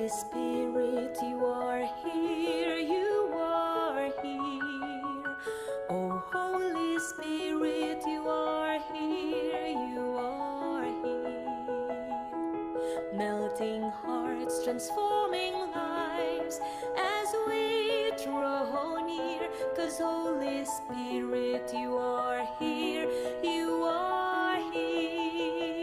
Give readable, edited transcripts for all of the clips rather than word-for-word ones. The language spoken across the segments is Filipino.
Spirit, you are here, you are here. Oh, Holy Spirit, you are here, you are here. Melting hearts, transforming lives as we draw near. 'Cause Holy Spirit, you are here, you are here.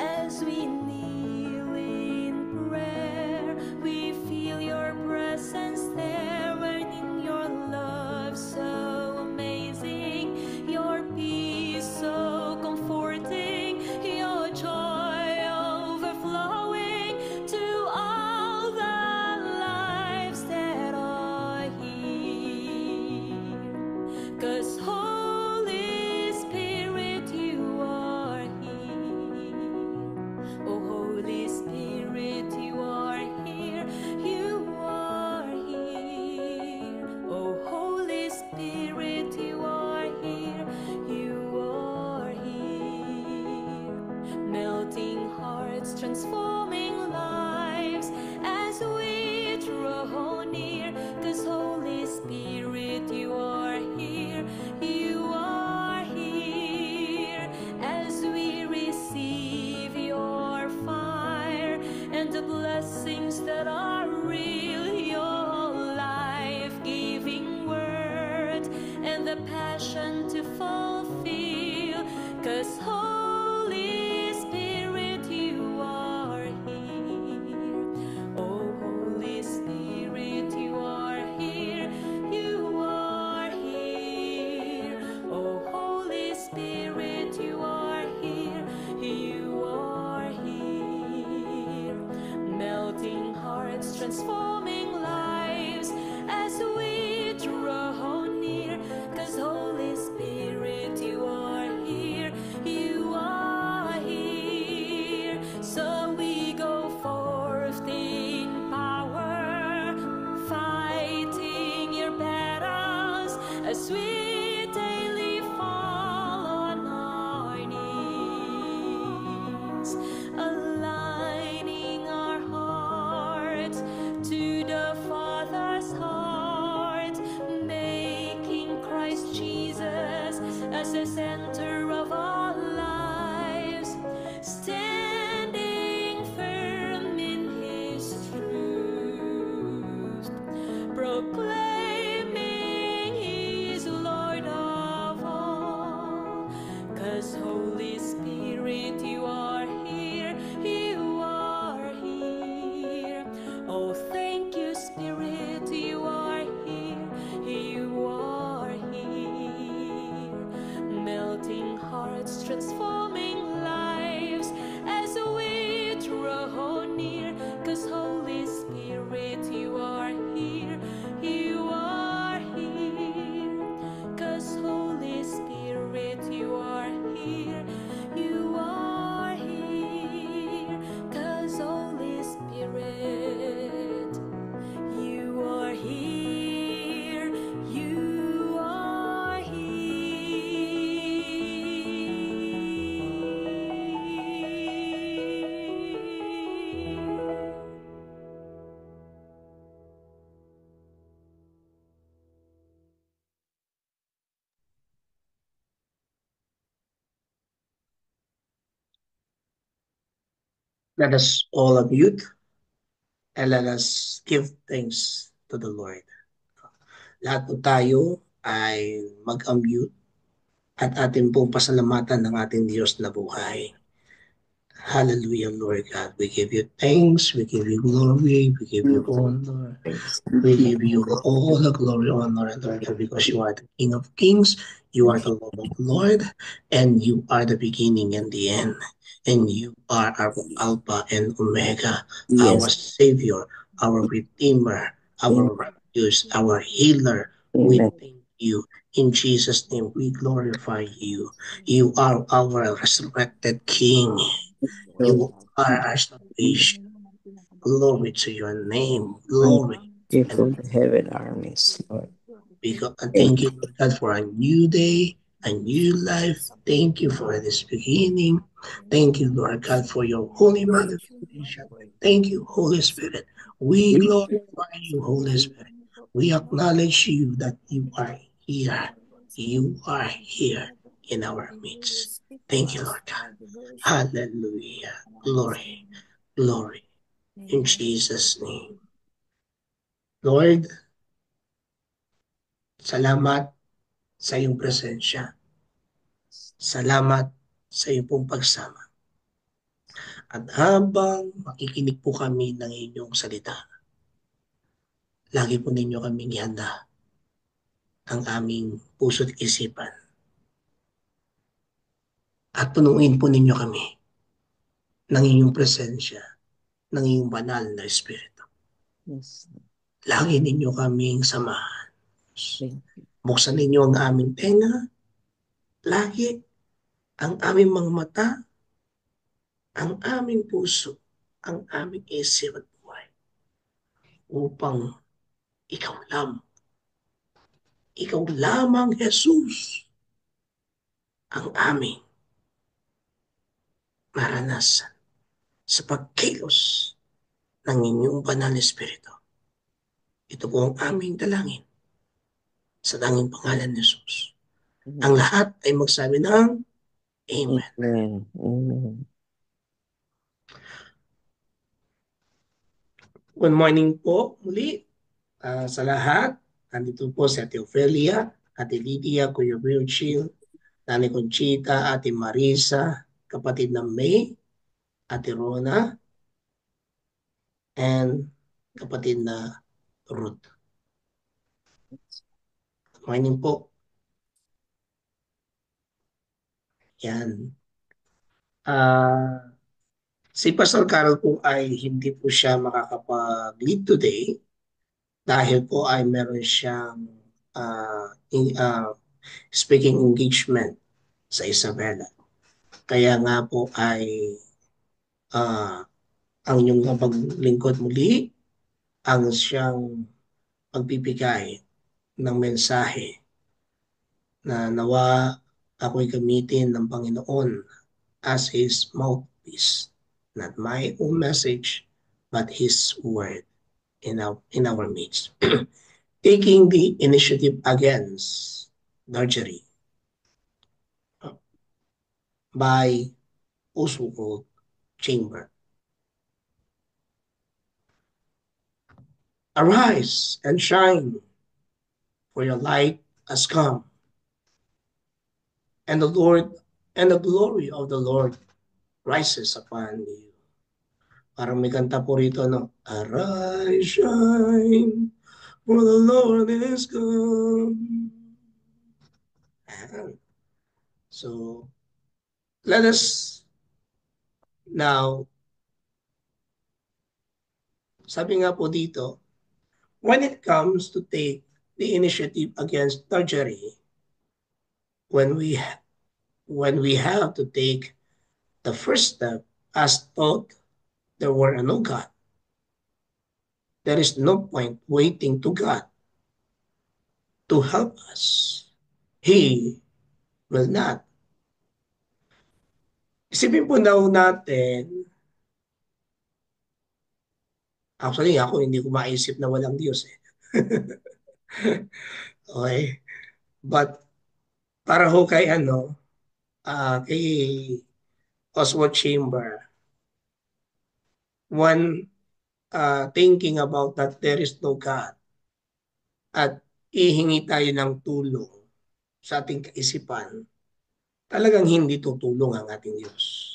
As we kneel in prayer, we feel your presence there, and in your love so amazing, your peace so comforting, your joy overflowing to all the lives that are here. 'Cause Holy Spirit, you are here. Oh, Holy Spirit, you are here, you are here. Oh, Holy Spirit, you are here, you are here. Melting hearts, transforming lives as we draw near. 'Cause Holy Spirit, you are here, you are here. As we receive your fire and the blessings that are real, your life-giving word and the passion to fulfill. 'Cause Holy Spirit, you are here. Oh, Holy Spirit, you are here, you are here. Oh, Holy Spirit, you are here, you are here. Melting hearts, transforming lives as we draw near. 'Cause Holy Spirit, you are here, you are here. So we go forth in power, fighting your battles as we daily fall on our knees, aligning our hearts to the Father's heart, making Christ Jesus as the center of our lives, standing firm in His truth, proclaiming He's Lord of all. 'Cause Holy Spirit, you are here, you are here. Oh, thank you, Spirit, you are here, you are here. Melting hearts, transforming lives as we draw near. 'Cause Holy Spirit, you are here, you are here. 'Cause Holy Spirit, you are here, you are here. 'Cause Holy Spirit, you are here, you are here. Let us all unmute and let us give thanks to the Lord. Lahat po tayo ay mag-unmute at atin pong pasalamatan ng ating Diyos na buhay. Hallelujah, Lord God. We give you thanks, we give you glory, we give you honor. We give you all the glory, honor, and honor because you are the King of Kings, you are the Lord of Lords, and you are the beginning and the end. And you are our Alpha and Omega, our Savior, our Redeemer, our refuge, our healer. We thank you. In Jesus' name, we glorify you. You are our resurrected King. You are our salvation. Glory to your name. Glory. For the heaven armies, Lord. Thank you, Lord God, for a new day, a new life. Thank you for this beginning. Thank you, Lord God, for your holy manifestation. Thank you, Holy Spirit. We glorify you, Holy Spirit. We acknowledge you that you are here. You are here in our midst. Thank you, Lord God. Hallelujah. Glory, glory. In Jesus' name. Lord, salamat sa iyong presensya. Salamat sa iyong pong pagsama. At habang makikinig po kami ng inyong salita, lagi po ninyo kaming ihanda ang aming puso't isipan. At punuin po ninyo kami ng inyong presensya, ng iyong banal na Espiritu. Yes. Lagi ninyo kaming samahan. Thank you. Buksan ninyo ang aming tenga, lagi ang aming mga mata, ang aming puso, ang aming isip at buhay upang ikaw lamang Jesus ang aming maranasan sa pagkilos ng inyong banal na Espiritu. Ito po ang aming dalangin sa tanging pangalan ni Jesus. Ang lahat ay magsabi ng Amen. Amen. Amen. Good morning po muli sa lahat. Nandito po si Ate Ofelia, Ate Lydia, Kuya Wilchil, Nani Conchita, Ate Marisa, kapatid na May, Ate Rona, and kapatid na Ruth. Good morning po. Yan. Si Pastor Carol po ay hindi po siya makakapag-lead today dahil po ay meron siyang speaking engagement sa Isabela. Kaya nga po ay ang inyong paglingkod muli ang siyang magbibigay ng mensahe na nawa ako'y gamitin ng Panginoon as His mouthpiece. Not my own message, but His word in our midst. Taking the initiative against drudgery by Oswald Chamber. Arise and shine, for your light has come, and the glory of the Lord rises upon you. Parang may kanta po rito, no? Arise, shine, for the Lord is come. And so, let us now, sabi nga po dito, when it comes to take the initiative against drudgery, when we have to take the first step as taught there were no God, there is no point waiting to God to help us. He will not. Isipin po daw natin, actually ako hindi ko maisip na walang Diyos eh. Okay? But para ho kay kay Oswald Chamber, one thinking about that there is no God at ihingi tayo ng tulong sa ating kaisipan, talagang hindi tutulong ang ating Diyos.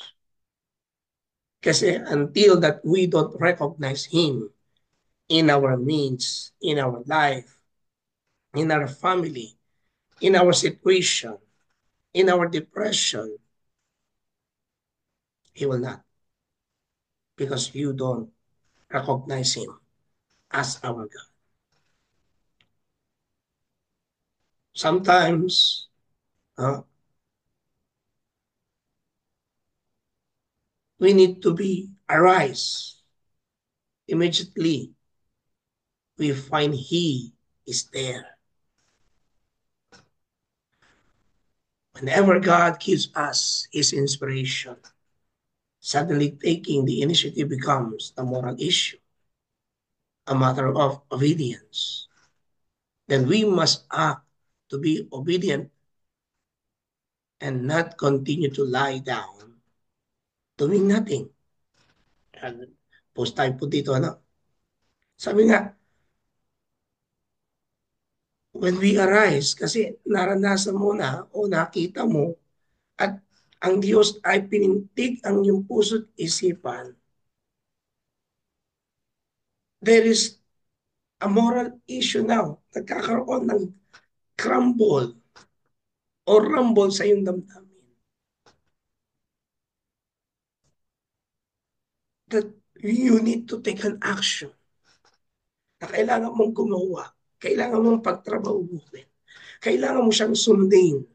Kasi until that we don't recognize Him in our needs, in our life, in our family, in our situation, in our depression, He will not. Because you don't recognize Him as our God. Sometimes, we need to be arise. Immediately, we find He is there. Whenever God gives us His inspiration, suddenly taking the initiative becomes a moral issue, a matter of obedience. Then we must act to be obedient and not continue to lie down doing nothing. And post tayo po dito, ano? Sabi nga, when we arise, kasi naranasan mo na o nakita mo at ang Diyos ay pinintig ang iyong puso't isipan, there is a moral issue now. Nagkakaroon ng crumble o rumble sa iyong damdamin. That you need to take an action na kailangan mong gumawa, kailangan mong pagtrabahuhin, kailangan mo siyang sundin.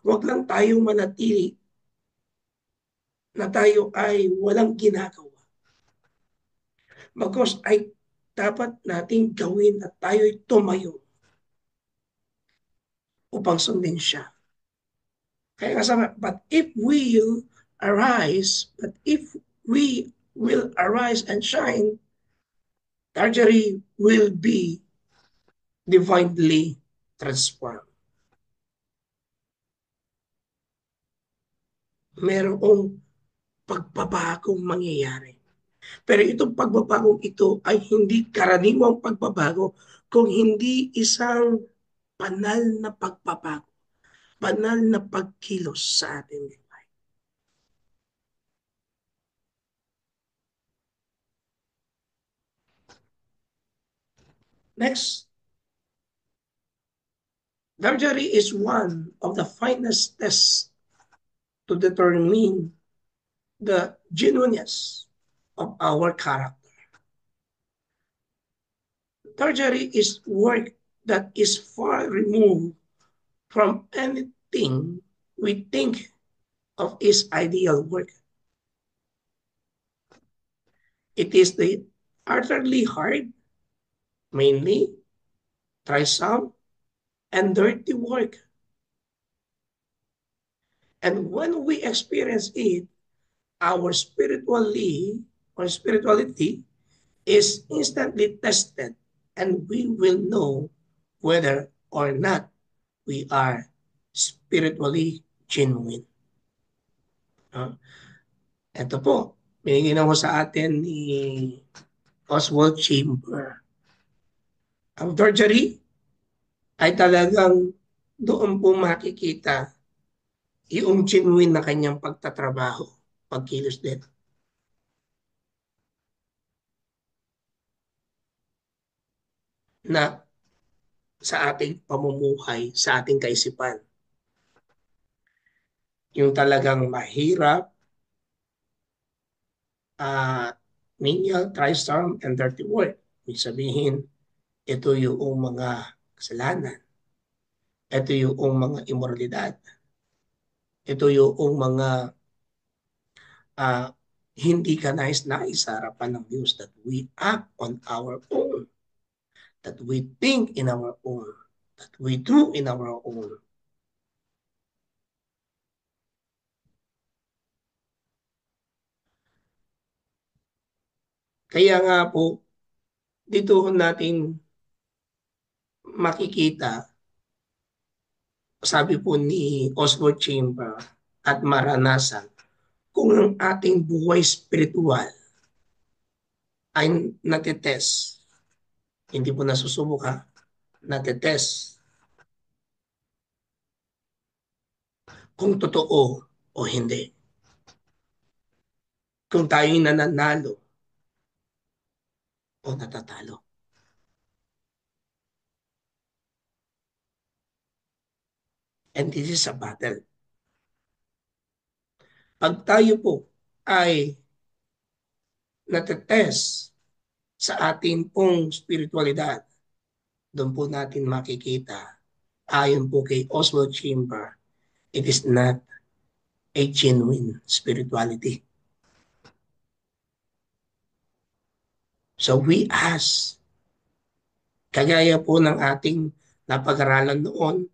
Huwag lang tayong manatili na tayo ay walang ginagawa. Bagkus ay dapat nating gawin at tayo'y tumayo upang sundin siya. Kaya nga sabi, but if we will arise and shine, Tarjary will be divinely transformed. Merong pagbabagong mangyayari. Pero itong pagbabagong ito ay hindi karaniwang pagbabago, kung hindi isang banal na pagbabago, banal na pagkilos sa ating buhay. Next, Tarjary is one of the finest tests to determine the genuineness of our character. Tarjary is work that is far removed from anything we think of as ideal work. It is the utterly hard, mainly try-some, and dirty work. And when we experience it, our spirituality is instantly tested, and we will know whether or not we are spiritually genuine. Ito po, binigay na ko sa atin ni Oswald Chamber. Ang Tarjary ay talagang doon po makikita yung genuine na kanyang pagtatrabaho, pagkilos din. Na sa ating pamumuhay, sa ating kaisipan. Yung talagang mahirap, menial, try-some, and dirty work. Ibig sabihin, ito yung mga kasalanan. Ito yung mga immoralidad. Ito yung mga hindi ka nais-nais sa harapan ng Diyos, that we act on our own, that we think in our own, that we do in our own. Kaya nga po, dito natin makikita, sabi po ni Oswald Chamber, at maranasan, kung ang ating buhay spiritual ay natetest, hindi po nasusubok ha, natetest, kung totoo o hindi. Kung tayo'y nananalo o natatalo. And this is a battle. Pag tayo po ay natetest sa ating pong spiritualidad, doon po natin makikita, ayon po kay Oswald Chamber, it is not a genuine spirituality. So we ask, kagaya po ng ating napag-aralan noon,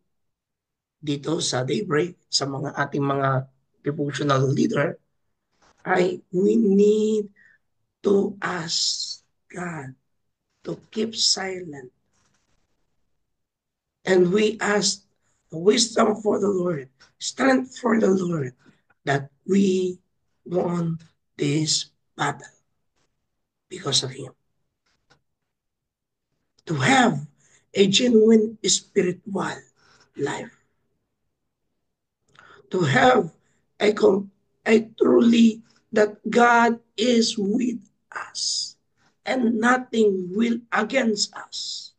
dito sa daybreak, sa mga ating mga devotional leader, ay we need to ask God to keep silent. And we ask wisdom for the Lord, strength for the Lord, that we won this battle because of Him. To have a genuine spiritual life, to have a, a truly that God is with us and nothing will against us.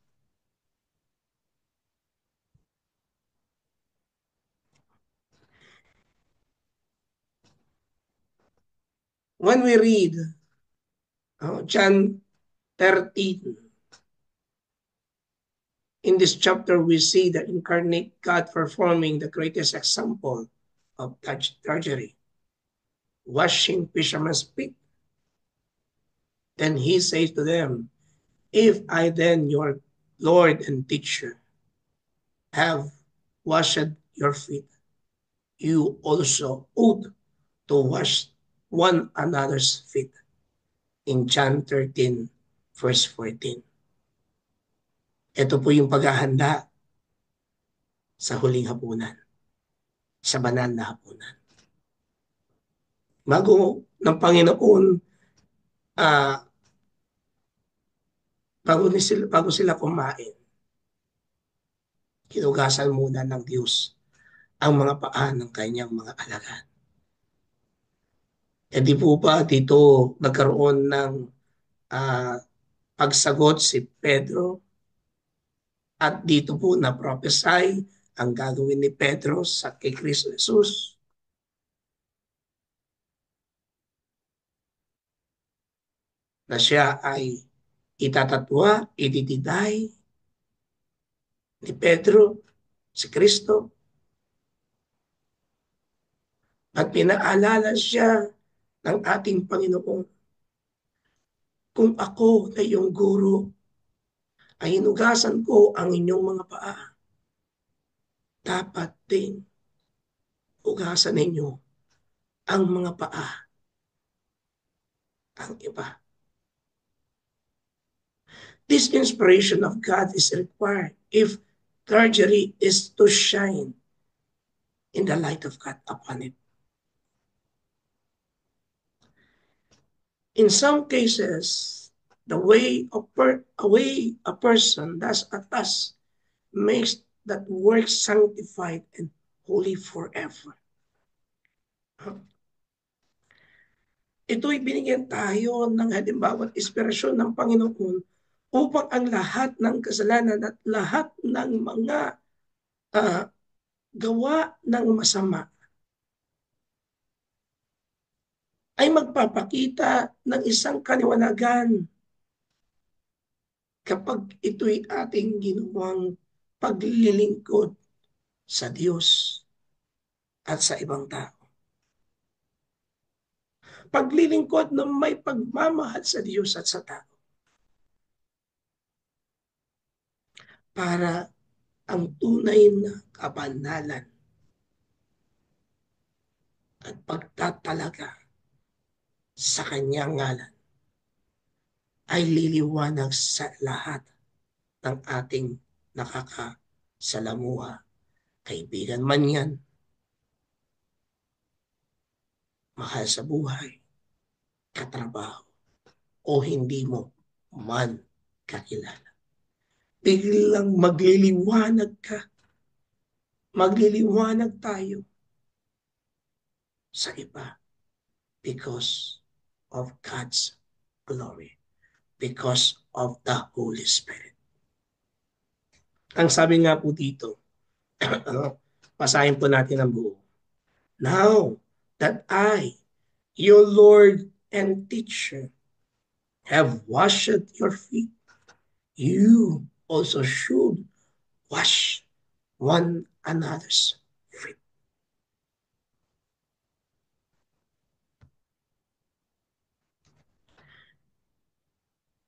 When we read John 13, in this chapter, we see the incarnate God performing the greatest example of drudgery, washing fishermen's feet. Then he says to them, if I then, your Lord and teacher, have washed your feet, you also ought to wash one another's feet. In John 13, verse 14. Ito po yung paghahanda sa huling hapunan, sa banal na hapunan. Bago ng Panginoon, uh, bago sila kumain, hinugasan muna ng Diyos ang mga paa ng kanyang mga alagad. E di po ba dito nagkaroon ng uh, pagsagot si Pedro at dito po na prophesy ang gagawin ni Pedro sa kay Kristo Jesus. Na siya ay itatatwa, ididinay ni Pedro, si Kristo. At pinaalala siya ng ating Panginoon. Kung ako na iyong guro, ay hinugasan ko ang inyong mga paa. Dapat din hugasan ninyo ang mga paa. Ang iba. This inspiration of God is required if drudgery is to shine in the light of God upon it. In some cases, the way a person does a task makes that work sanctified and holy forever. Ito'y binigyan tayo ng halimbawa at inspirasyon ng Panginoon upang ang lahat ng kasalanan at lahat ng mga gawa ng masama ay magpapakita ng isang kaliwanagan kapag ito'y ating ginawang paglilingkod sa Diyos at sa ibang tao. Paglilingkod na may pagmamahal sa Diyos at sa tao. Para ang tunay na kabanalan at pagtatalaga sa kanyang ngalan ay liliwanag sa lahat ng ating nakakasalamuha. Kaibigan man yan, mahal sa buhay, katrabaho, o hindi mo man kakilala. Biglang magliliwanag ka. Magliliwanag tayo sa iba because of God's glory, because of the Holy Spirit. Ang sabi nga po dito, pasahin po natin ang buo. Now that I, your Lord and teacher, have washed your feet, you also should wash one another's feet.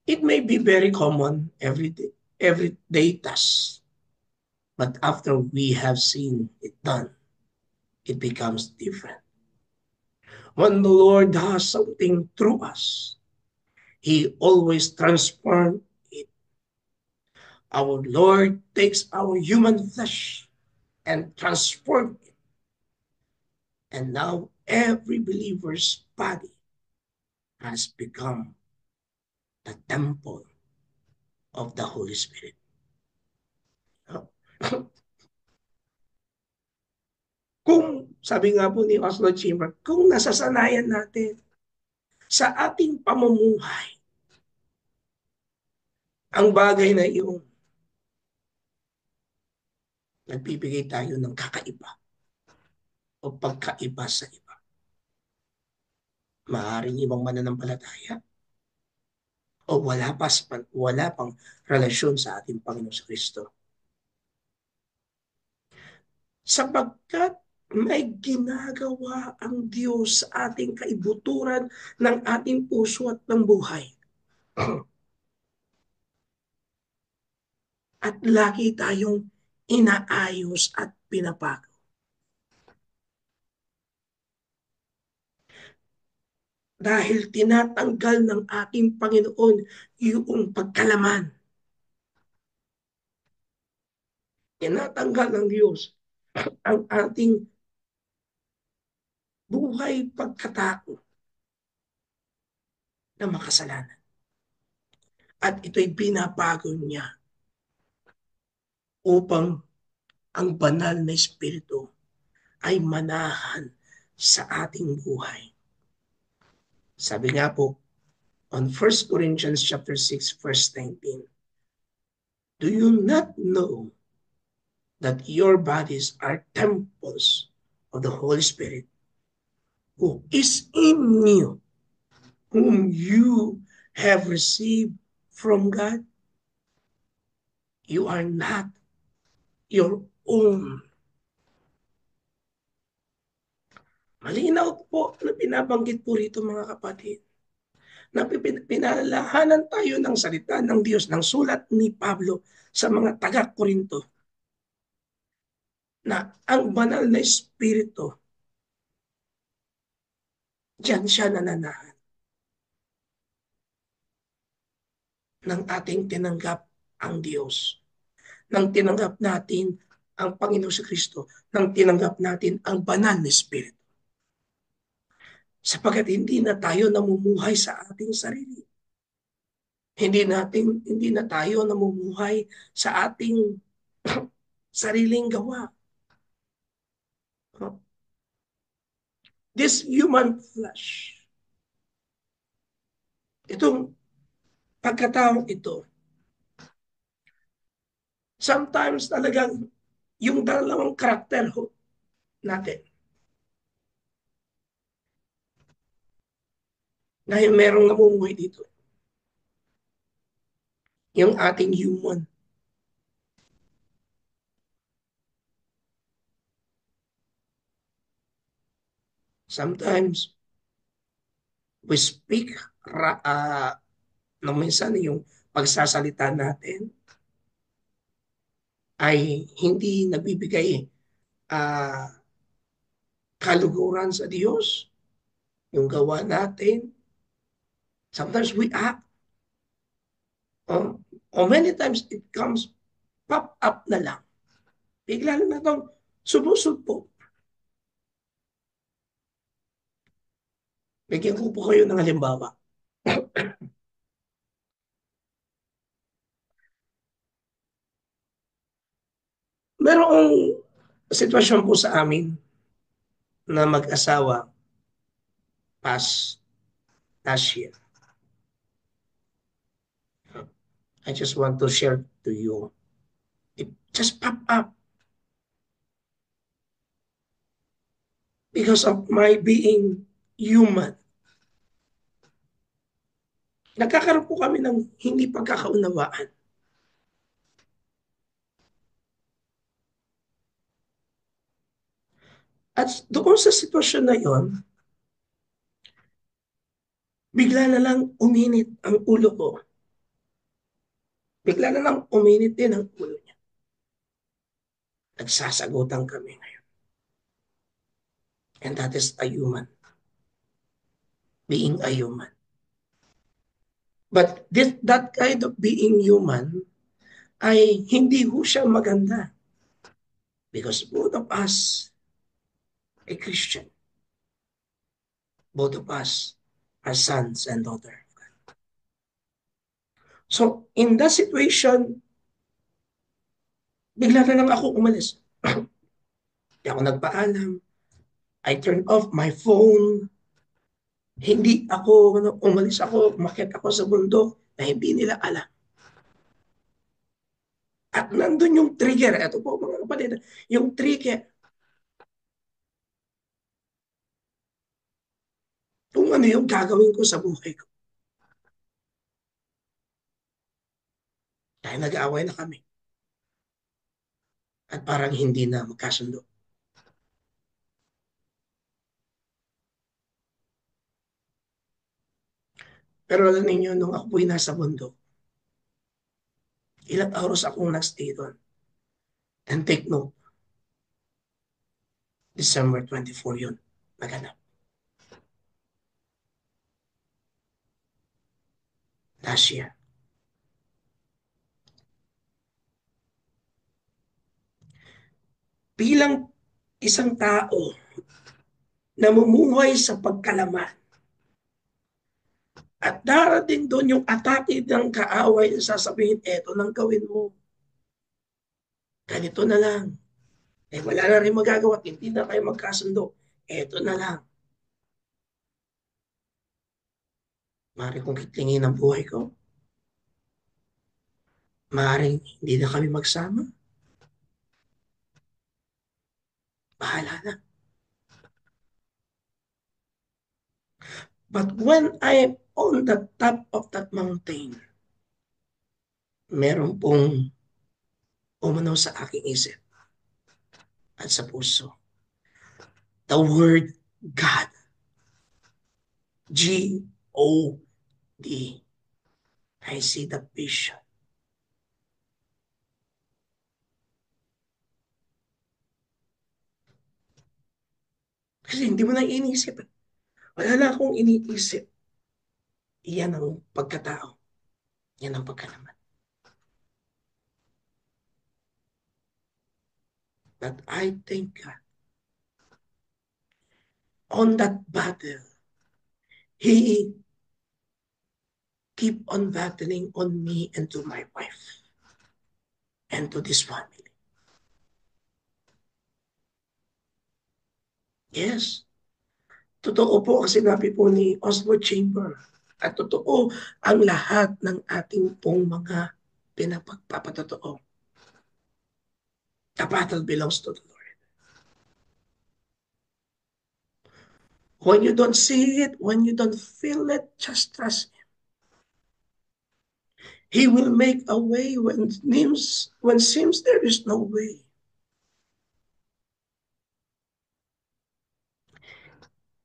It may be very common everyday task But after we have seen it done, it becomes different. When the Lord does something through us, He always transforms it. Our Lord takes our human flesh and transforms it. And now every believer's body has become the temple of the Holy Spirit. Kung, sabi nga po ni Oslo Chamber, kung nasasanayan natin sa ating pamumuhay ang bagay na iyon, nagbibigay tayo ng kakaiba o pagkaiba sa iba. Maaaring ibang mananampalataya o wala pang relasyon sa ating Panginoon Kristo. Sapagkat may ginagawa ang Diyos sa ating kaibuturan ng ating puso at ng buhay. At lagi tayong inaayos at pinapago. Dahil tinatanggal ng ating Panginoon yung pagkalaman. Tinatanggal ng Diyos ang ating buhay pagkatao na makasalanan. At ito'y binabago niya upang ang banal na Espiritu ay manahan sa ating buhay. Sabi nga po, on 1 Corinthians chapter 6, verse 19, do you not know that your bodies are temples of the Holy Spirit who is in you, whom you have received from God? You are not your own. Malinaw po na binabanggit po rito mga kapatid, na pinalalahanan tayo ng salita ng Diyos, ng sulat ni Pablo sa mga taga-Korinto, na ang banal na Espiritu, diyan siya nananahan ng ating tinanggap ang Diyos, nang tinanggap natin ang Panginoon sa Kristo, nang tinanggap natin ang banal na Espiritu. Sapagkat hindi na tayo namumuhay sa ating sarili. Hindi na tayo namumuhay sa ating sariling gawa. This human flesh, itong pagkataong ito, sometimes talagang yung dalawang karakter natin, na merong namumuhay dito, yung ating human. Sometimes, we speak, minsan yung pagsasalita natin ay hindi nagbibigay kaluguran sa Diyos, yung gawa natin. Sometimes we act, or many times it comes pop up na lang. Bigla na itong sumusulpo. Bigyan ko po kayo ng halimbawa. Merong sitwasyon po sa amin na mag-asawa last year. I just want to share to you. It just popped up because of my being human. Nagkakaroon po kami ng hindi pagkakaunawaan. At doon sa sitwasyon na yon, bigla na lang uminit ang ulo ko. Bigla na lang uminit din ang ulo niya. Nagsasagutan kami ngayon. And that is a human. Being a human. But that kind of being human ay hindi ho siya maganda. Because both of us a Christian. Both of us are sons and daughters. So, in that situation, bigla na lang ako umalis. Hindi ako nagpaalam. I turned off my phone. Hindi ako, umalis ako, umakyat ako sa bundok na hindi nila alam. At nandun yung trigger. Ito po mga kapatid. Yung trigger. Kung ano yung gagawin ko sa buhay ko. Dahil nag-aaway na kami. At parang hindi na magkasundo. Pero alam ninyo, nung ako po'y nasa bundok, ilang oras akong nag-stay doon. And take note, December 24 yun, naganap. Last year. Bilang isang tao namumuhay sa pagkalaman at darating doon yung atake ng kaaway na sasabihin, eto nang gawin mo. Ganito na lang. Eh wala na rin magagawa, hindi na kayo magkasundo. Eto na lang. Maaari kong kitlingin ang buhay ko. Maaaring hindi na kami magsama. Bahala na. But when I'm on the top of that mountain, meron pong umano sa aking isip at sa puso. The word God. G-O-D. I see the vision. Kasi hindi mo na iniisip. Wala na akong iniisip. Iyan ang pagkatao. Yan ang pagkalaman. But I thank God. On that battle, He keep on battling on me and to my wife and to this family. Yes. Totoo po ang sinabi po ni Oswald Chamber. At totoo ang lahat ng ating pong mga pinapagpapatotoo. The battle belongs to the Lord. When you don't see it, when you don't feel it, just trust Him. He will make a way when seems there is no way.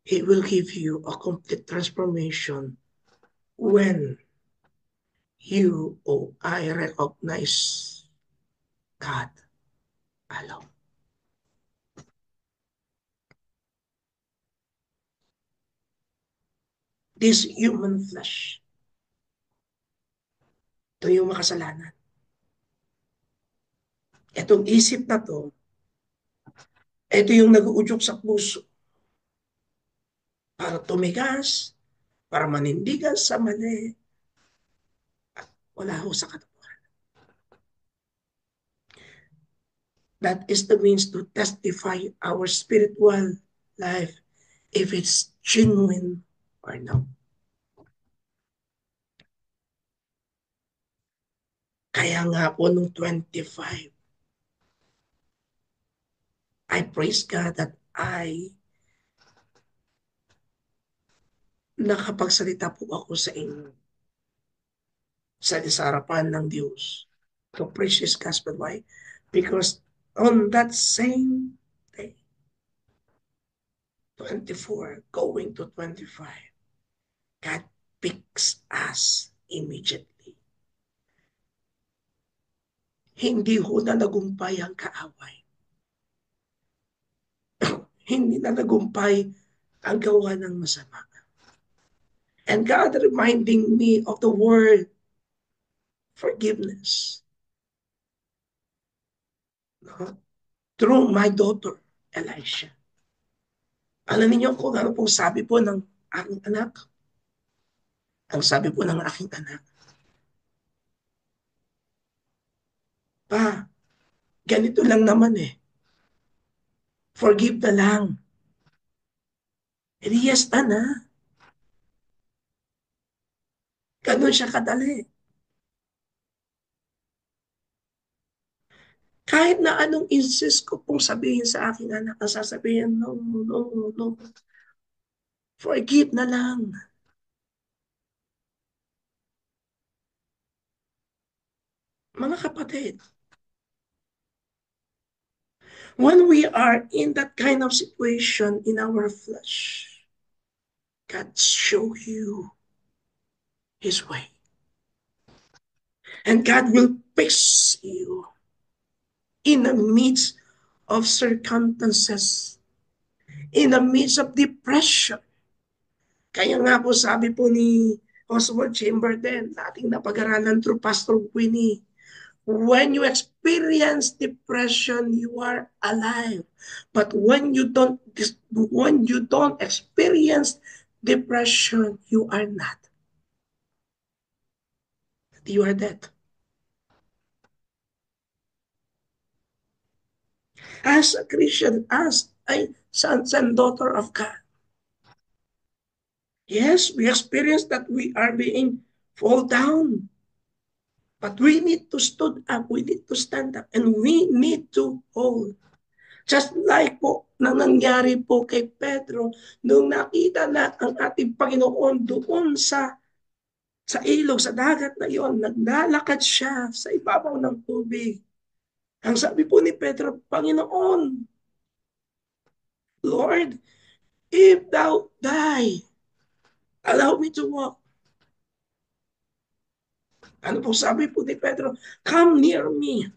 He will give you a complete transformation when you or I recognize God alone. This human flesh, ito yung makasalanan. Itong isip na to, ito yung nag-uudyok sa puso para tumigas, para manindigan sa mali, at wala ho sa katuparan. That is the means to testify our spiritual life if it's genuine or not. Kaya nga po nung 25, I praise God that I nakapagsalita po ako sa inyo sa harapan ng Diyos to preach His gospel. Why? Because on that same day, 24 going to 25, God picks us immediately. Hindi ho na nagumpay ang kaaway. hindi na nagumpay ang gawa ng masama. And God reminding me of the word forgiveness. No? Through my daughter, Elisha. Alam niyo kung ano pong sabi po ng aking anak? Ang sabi po ng aking anak, Pa, ganito lang naman eh. Forgive na lang. Eh, yes na. Ganun siya kadali. Kahit na anong insist ko pong sabihin sa aking anak, ang sasabihin, no, no, no. Forgive na lang. Mga kapatid, when we are in that kind of situation in our flesh, God show you His way. And God will fix you in the midst of circumstances, in the midst of depression. Kaya nga po sabi po ni Oswald Chamberlain, ating napag-aralan through Pastor Winnie, when you experience depression, you are alive. But when you don't experience depression, you are not. You are dead. As a Christian, as a son and daughter of God, yes, we experience that we are being fall down. But we need to stand up, we need to stand up, and we need to hold. Just like po na nangyari po kay Pedro, nung nakita na ang ating Panginoon doon sa ilog, sa dagat na iyon, naglalakad siya sa ibabaw ng tubig. Ang sabi po ni Pedro, Panginoon, Lord, if thou die, allow me to walk. Ano po sabi po ni Pedro? Come near me.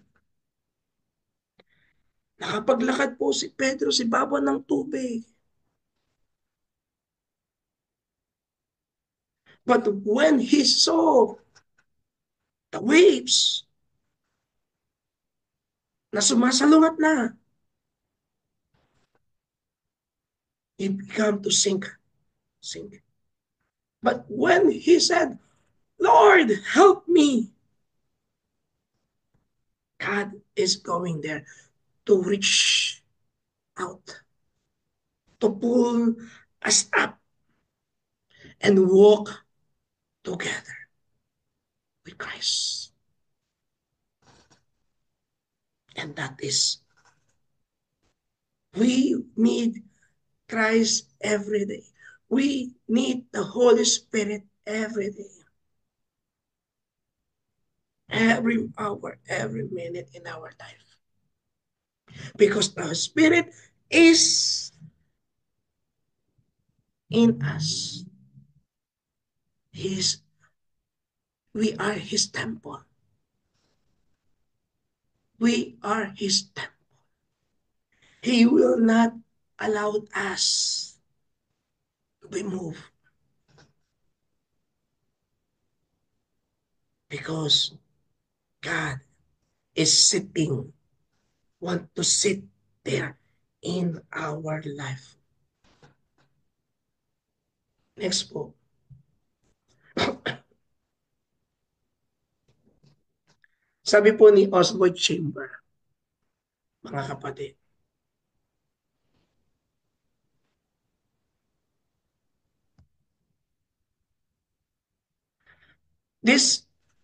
Nakapaglakad po si Pedro si baba ng tubig. But when he saw the waves na sumasalungat na, he began to sink. But when he said, Lord, help me, God is going there to reach out, to pull us up and walk together with Christ. And that is, we need Christ every day. We need the Holy Spirit every day. Every hour, every minute in our life. Because the Spirit is in us. We are His temple. We are His temple. He will not allow us to be moved. Because God is want to sit there in our life. Next po. Sabi po ni Oswald Chamber, mga kapatid,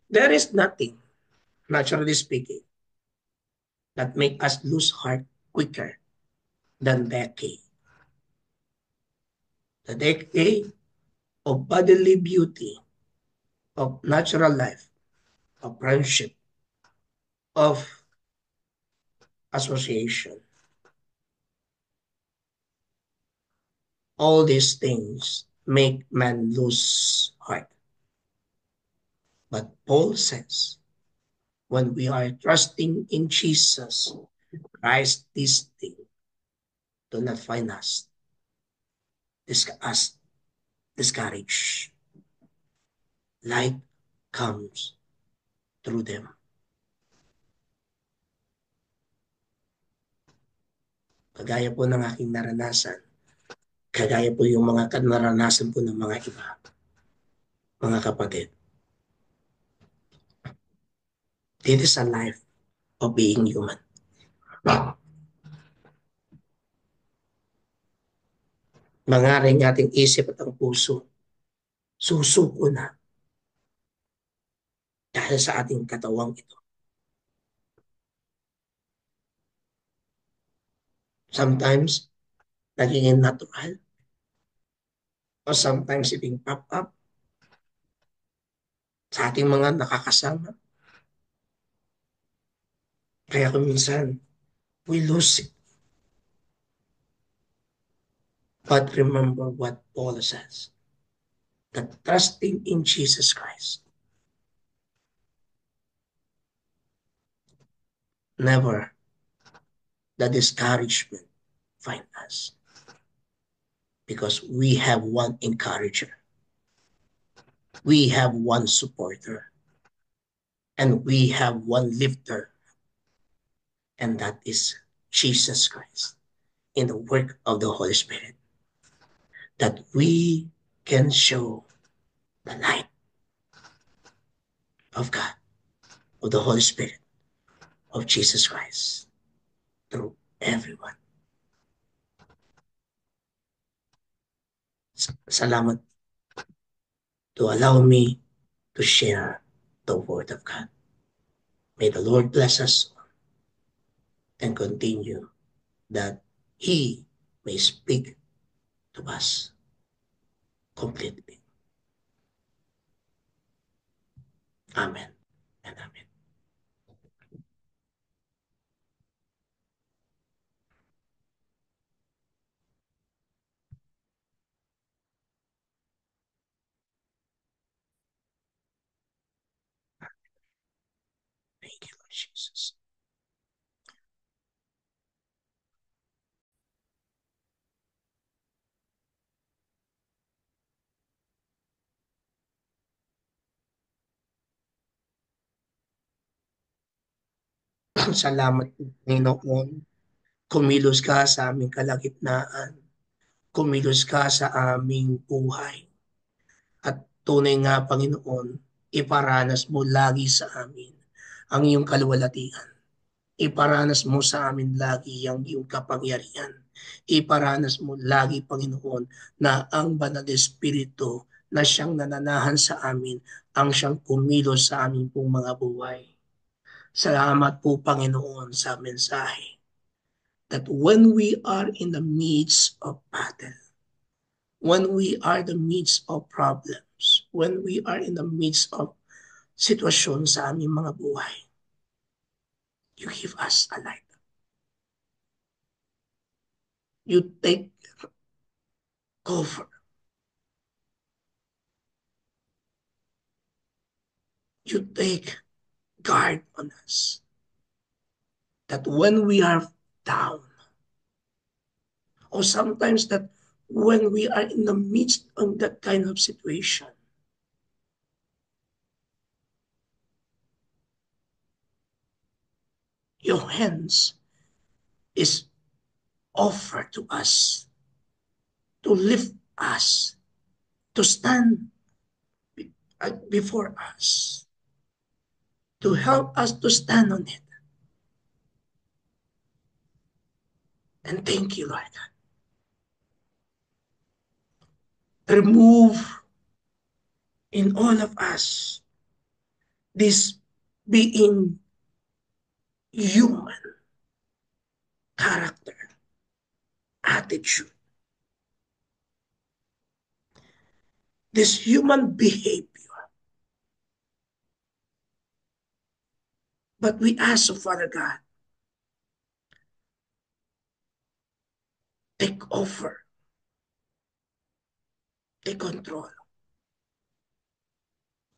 there is nothing, naturally speaking, that make us lose heart quicker than decay. The decay of bodily beauty, of natural life, of friendship, of association. All these things make man lose heart. But Paul says, when we are trusting in Jesus, Christ this thing, do not find us discouraged. Light comes through them. Kagaya po ng aking naranasan, kagaya po yung mga naranasan po ng mga iba, mga kapatid. This is a life of being human. Mangaring ating isip at ang puso, susuko na dahil sa ating katawang ito. Sometimes, naging natural. O sometimes, ibing pop up sa ating mga nakakasama. Kaya kung minsan, we lose it. But remember what Paul says, that trusting in Jesus Christ, never the discouragement find us. Because we have one encourager. We have one supporter. And we have one lifter. And that is Jesus Christ in the work of the Holy Spirit. That we can show the light of God, of the Holy Spirit, of Jesus Christ through everyone. Salamat to allow me to share the Word of God. May the Lord bless us and continue that He may speak to us completely. Amen and amen. Thank you, Lord Jesus. Salamat, Panginoon. Kumilos ka sa aming kalagitnaan. Kumilos ka sa aming buhay. At tunay nga, Panginoon, iparanas mo lagi sa amin ang iyong kaluwalhatian. Iparanas mo sa amin lagi ang iyong kapangyarihan. Iparanas mo lagi, Panginoon, na ang Banal na Espiritu na siyang nananahan sa amin, ang siyang kumilos sa aming pong mga buhay. Salamat po, Panginoon, sa mensahe that when we are in the midst of battle, when we are in the midst of problems, when we are in the midst of sitwasyon sa aming mga buhay, you give us a light. You take cover. You take guard on us. That when we are down, or sometimes that when we are in the midst of that kind of situation, your hands is offered to us to lift us, to stand before us, to help us to stand on it. And thank you, Lord God. Remove in all of us this being human character, attitude, this human behavior. But we ask, Father God, take over, take control.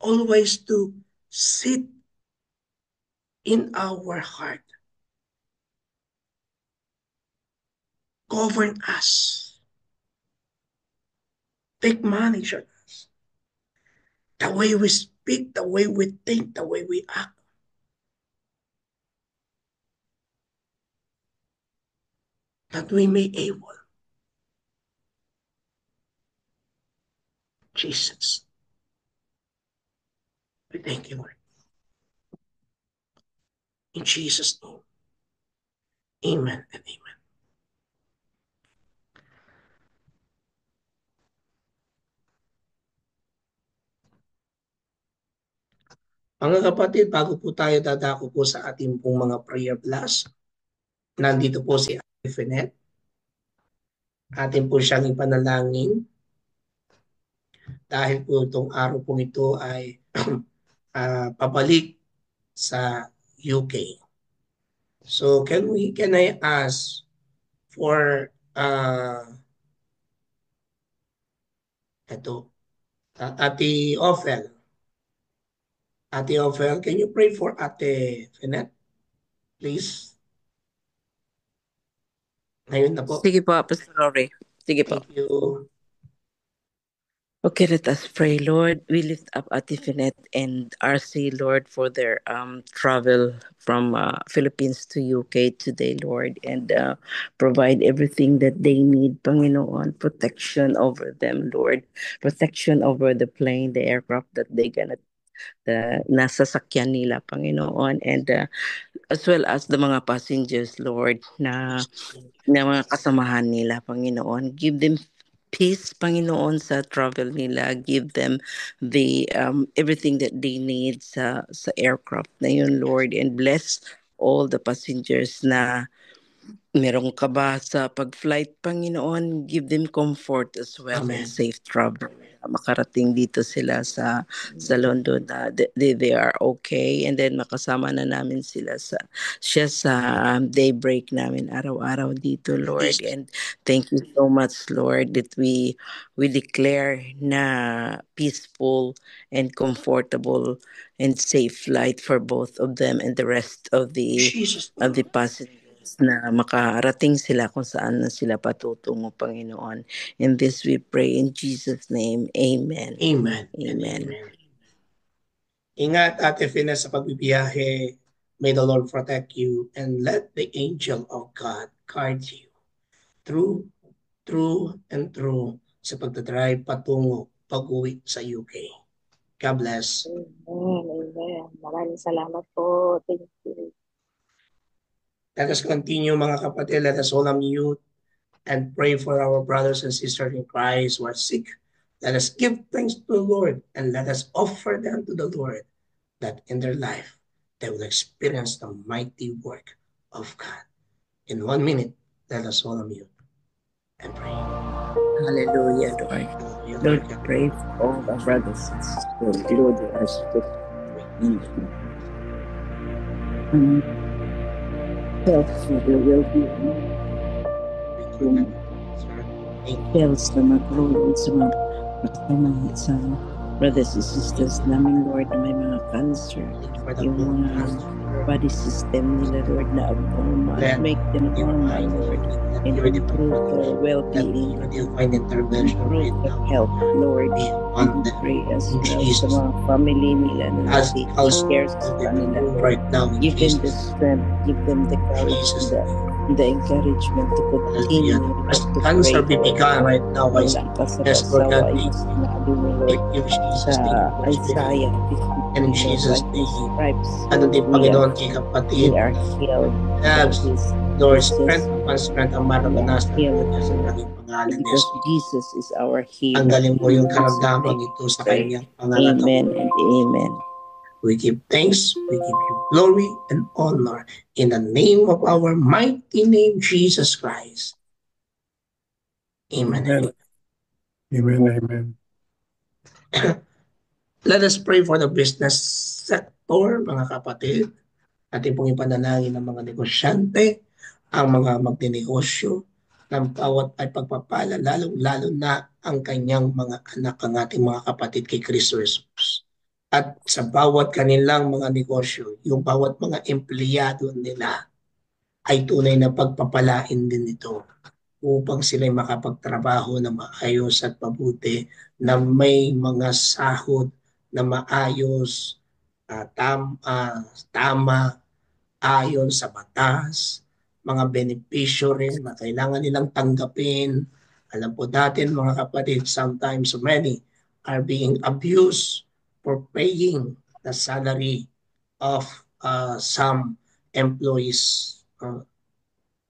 Always to sit in our heart govern us. Take manage on us. The way we speak, the way we think, the way we act. That we may able. Jesus. We thank you, Lord. In Jesus' name. Amen and amen. Mga kapatid, bago po tayo dadako po sa ating pong mga prayer blast, nandito po si Ate Finet. Atin po siyang ipanalangin dahil po itong araw pong ito ay pabalik sa UK. So can I ask for Ate Ophel. Ate Ophel, can you pray for Ate Finet, please? Ngayon na po. Sige po, Pastor Rory. Sige po. Thank you. Okay, let us pray. Lord, we lift up Ate Finet and RC, Lord, for their travel from Philippines to UK today, Lord, and provide everything that they need, Panginoon, protection over them, Lord, protection over the plane, the aircraft that they gonna nasa sakyan nila, Panginoon, and as well as the mga passengers, Lord, na mga kasamahan nila, Panginoon. Give them peace, Panginoon, sa travel nila. Give them the everything that they need sa aircraft na yun, Lord. And bless all the passengers na meron ka ba sa pag-flight, Panginoon? Give them comfort as well. Amen. And safe travel. Makarating dito sila sa London na they are okay, and then makasama na namin sila sa daybreak namin araw-araw dito, Lord. And thank you so much, Lord, that we declare na peaceful and comfortable and safe flight for both of them and the rest of the passengers, na makarating sila kung saan na sila patutungo, Panginoon. In this we pray in Jesus' name. Amen. Amen. Amen. Ingat, Ate Finet, sa pagbibiyahe. May the Lord protect you and let the angel of God guard you through and through sa pagdadrive patungo pag-uwi sa UK. God bless. Amen. Amen. Maraming salamat po. Thank you. Let us continue, mga kapatid. Let us all unmute and pray for our brothers and sisters in Christ who are sick. Let us give thanks to the Lord and let us offer them to the Lord, that in their life they will experience the mighty work of God. In 1 minute, let us all unmute and pray. Hallelujah, Lord. Lord, pray for all our brothers and sisters. Lord, we are sick. Help for the well-being. Help sa mga Lord, sa brothers and sisters namin, Lord, na may mga cancer, yung mga body system nila, Lord, na abnormal. Make them normal, Lord, and improve their well-being, improve their health, Lord. And pray as well sa mga family nila na take care sa kanila, Lord. Give them the strength, give them the courage, the encouragement to continue to cancer pray, be begun right now. Walang kasawa-sawa yung sinabi mo, Lord, sa Isaiah 52, and in Jesus' by His name, stripes, ano din, Panginoon, kay kapatid, we are healed. Lord, strength upon strength ang maranasan natin sa naging pangalan ni Because Jesus. Jesus is our healer. Ang galing mo yung karamdaman ito sa kanyang pangalan. Amen and amen. We give thanks, we give you glory and honor in the name of our mighty name, Jesus Christ. Amen. Amen. Amen. Amen. Let us pray for the business sector, mga kapatid. Ating pong ipanalangin ng mga negosyante, ang mga magdinegosyo, ng bawat ay pagpapala, lalo na ang kanyang mga anak, ang ating mga kapatid kay Kristo Jesus. At sa bawat kanilang mga negosyo, yung bawat mga empleyado nila ay tunay na pagpapalain din ito upang sila'y makapagtrabaho na maayos at mabuti, na may mga sahod na maayos, tama, ayon sa batas, mga benepisyo rin na kailangan nilang tanggapin. Alam po natin mga kapatid, sometimes many are being abused for paying the salary of some employees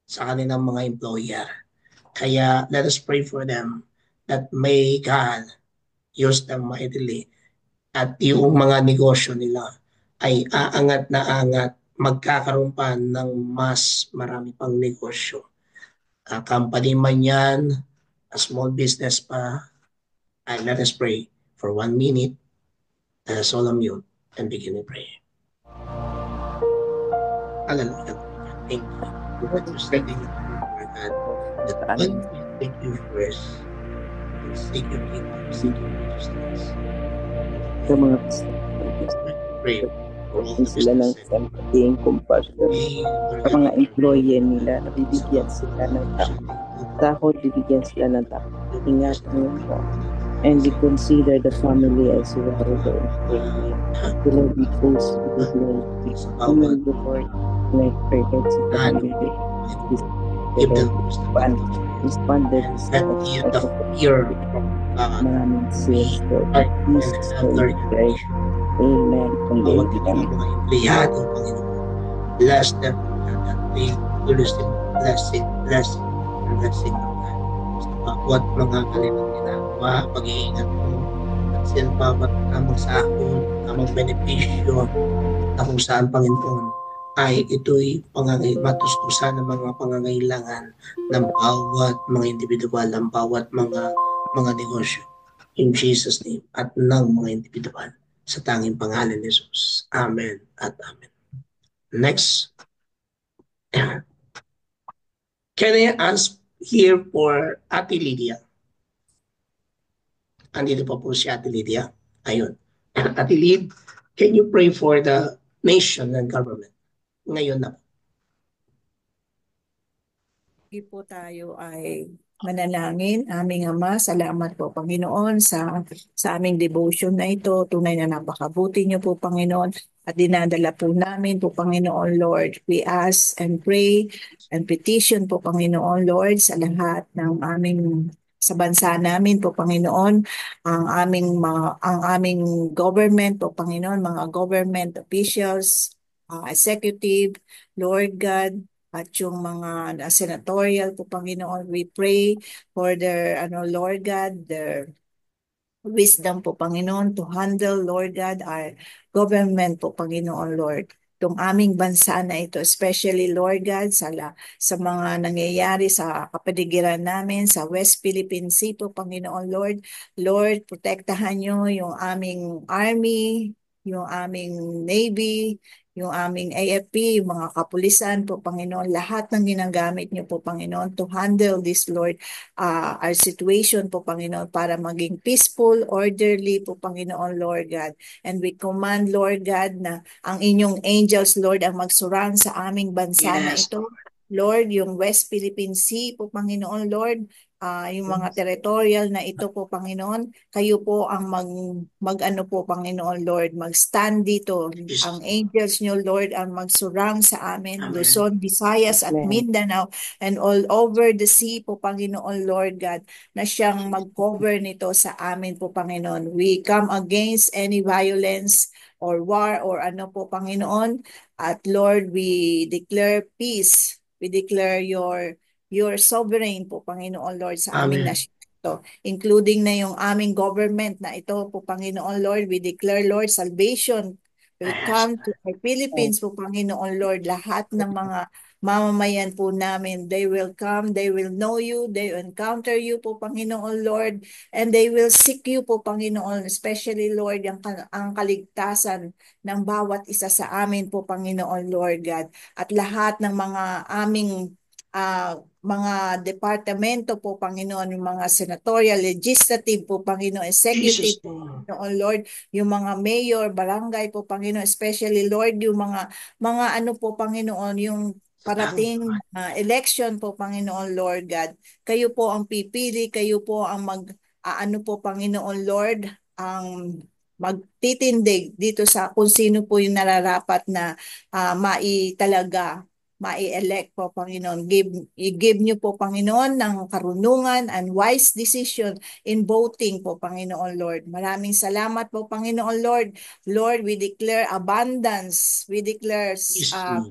sa kanilang mga employer. Kaya let us pray for them that may God use them mightily at yung mga negosyo nila ay aangat na angat, magkakaroon pa ng mas marami pang negosyo. Company man yan, a small business pa, and let us pray for 1 minute. Let us all unmute and begin to pray. Hallelujah. Thank you. Let us thank you, Lord God, that when we thank you first, we seek your kingdom, seek your righteousness. Sa mga Pray for all the sila ng businesses. sympathy, compassion. Sa mga employee nila, nabibigyan sila ng sahod, bibigyan sila ng ingatan mo po. And we consider the family as well. The employee. Sila because we will be coming before like prayers sa family. Give them Responded and the fear from God. maraming sales for And Jesus have their Christ. Amen. Bawat Amen. mga empleyado, Panginoon. Bless them that they will receive blessing, blessing of God. Sa bawat mga kanilang ginagawa, pag-iingat mo, at sila bawat tamang sahod, tamang benepisyo, na kung saan, Panginoon, ay ito'y matustusan ng mga pangangailangan ng bawat mga individual, ng bawat mga negosyo. In Jesus' name, at ng mga individual. Sa tanging pangalan ni Jesus. Amen at amen. Next. Can I ask here for Ate Lydia? Andito pa po si Ate Lydia. Ayun. Ate Lyd, can you pray for the nation and government? Ngayon na. Sige po tayo ay manalangin. Aming Ama, salamat po Panginoon sa aming devotion na ito. Tunay na napakabuti niyo po Panginoon at dinadala po namin po Panginoon Lord. We ask and pray and petition po Panginoon Lord sa lahat ng sa bansa namin po Panginoon, ang aming government po Panginoon, mga government officials, executive, Lord God, at yung mga senatorial po Panginoon, we pray for their Lord God, their wisdom po Panginoon to handle Lord God our government po Panginoon Lord. Itong aming bansa na ito, especially Lord God sa mga nangyayari sa kapaligiran namin sa West Philippine Sea po Panginoon Lord. Lord, protektahan nyo yung aming army, yung aming navy, yung aming AFP, yung mga kapulisan po, Panginoon, lahat ng ginagamit niyo po, Panginoon, to handle this, Lord, our situation po, Panginoon, para maging peaceful, orderly po, Panginoon, Lord God. And we command, Lord God, na ang inyong angels, Lord, ang mag-surround sa aming bansa na ito. Lord, yung West Philippine Sea po, Panginoon, Lord, yung mga territorial na ito po, Panginoon, kayo po ang mag-ano po, Panginoon, Lord, mag-stand dito. Ang angels nyo, Lord, ang mag-surround sa amin, Amen. Luzon, Visayas, at Mindanao, and all over the sea po, Panginoon, Lord God, na siyang mag-cover nito sa amin po, Panginoon. We come against any violence or war or ano po, Panginoon. At Lord, we declare peace. We declare your sovereign po, Panginoon Lord, sa aming Amen. nation ito, including na yung aming government na ito po, Panginoon Lord. We declare, Lord, salvation will come to the Philippines po, Panginoon Lord. Lahat ng mga mamamayan po namin, they will come, they will know you, they will encounter you po, Panginoon Lord, and they will seek you po, Panginoon, especially, Lord, ang kaligtasan ng bawat isa sa amin po, Panginoon Lord God, at lahat ng mga aming mga departamento po, Panginoon, yung mga senatorial, legislative po, Panginoon, executive Jesus. po, Panginoon, Lord, yung mga mayor, barangay po, Panginoon, especially, Lord, yung mga ano po, Panginoon, yung parating election po, Panginoon Lord God. Kayo po ang pipili, kayo po ang ano po, Panginoon Lord, ang magtitindig dito sa kung sino po yung nararapat na mai-elect po, Panginoon. I-give niyo po, Panginoon, ng karunungan and wise decision in voting po, Panginoon Lord. Maraming salamat po, Panginoon Lord. Lord, we declare abundance. We declare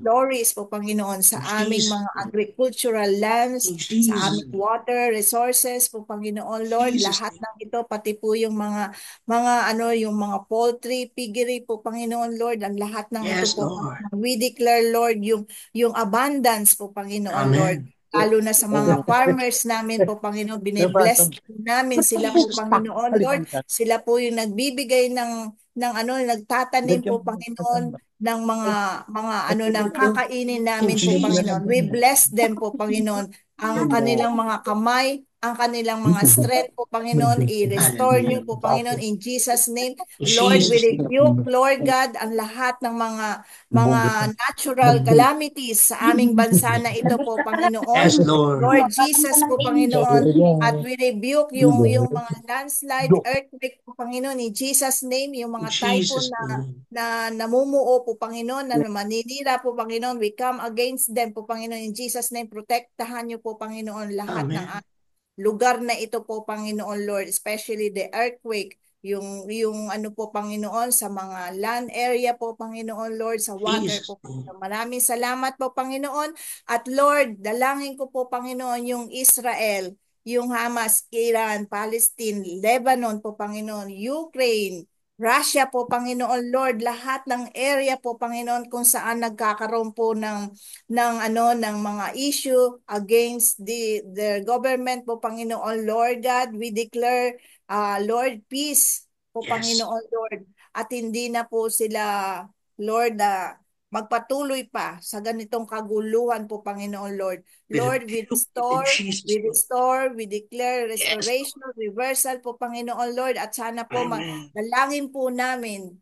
flourish po, Panginoon, sa aming mga agricultural lands, sa aming water resources po, Panginoon Lord. Lahat ng ito, pati po yung yung mga poultry, piggery po, Panginoon Lord, ang lahat ng ito po. We declare, Lord, yung abundance po, Panginoon Lord. Lalo na sa mga farmers namin po, Panginoon, binibless namin sila po, Panginoon Lord. Sila po yung nagbibigay nagtatanim po, Panginoon, ng ng kakainin namin po, Panginoon. We bless them po, Panginoon. Ang kanilang mga kamay, ang kanilang mga strength po, Panginoon, i-restore niyo po, Panginoon, in Jesus' name. Lord, we rebuke, Lord God, ang lahat ng mga natural calamities sa aming bansa na ito po, Panginoon. Lord Jesus po, Panginoon, at we rebuke yung mga landslide, earthquake po, Panginoon, in Jesus' name, yung mga typhoon na namumuo po, Panginoon, na maninira po, Panginoon, we come against them po, Panginoon, in Jesus' name. Protektahan niyo po, Panginoon, lahat ng lugar na ito po, Panginoon Lord, especially the earthquake, yung ano po, Panginoon, sa mga land area po, Panginoon Lord, sa water po. Maraming salamat po, Panginoon. At Lord, dalangin ko po, Panginoon, yung Israel, yung Hamas, Iran, Palestine, Lebanon po, Panginoon, Ukraine, Russia po, Panginoon Lord, lahat ng area po, Panginoon, kung saan nagkakaroon po ng mga issue against the government po, Panginoon Lord God. We declare, Lord, peace po, Panginoon Lord. At hindi na po sila, Lord, magpatuloy pa sa ganitong kaguluhan po, Panginoon Lord. Lord, we restore, we declare restoration, reversal po, Panginoon Lord. At sana po, dalangin po namin,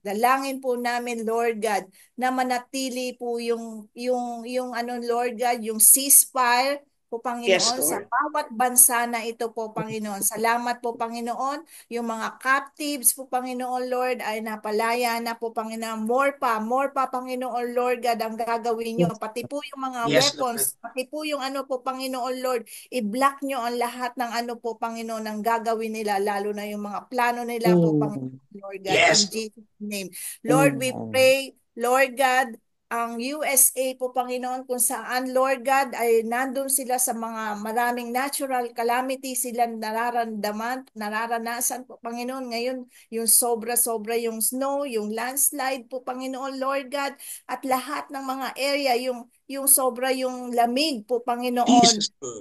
Lord God, na manatili po yung Lord God, yung ceasefire po, Panginoon, sa bawat bansa na ito po, Panginoon. Salamat po, Panginoon. Yung mga captives po, Panginoon Lord, ay napalaya na po, Panginoon. More pa, Panginoon Lord God, ang gagawin nyo. Pati po yung mga weapons, pati po yung po, Panginoon Lord, i-block nyo ang lahat ng po, Panginoon, ang gagawin nila, lalo na yung mga plano nila po, Panginoon Lord God, in Jesus' name. Lord, we pray, Lord God, ang USA po, Panginoon, kung saan, Lord God, ay nandun sila sa mga maraming natural calamity sila nararanasan po, Panginoon. Ngayon, yung sobra-sobra yung snow, yung landslide po, Panginoon, Lord God, at lahat ng mga area, yung sobra yung lamig po, Panginoon.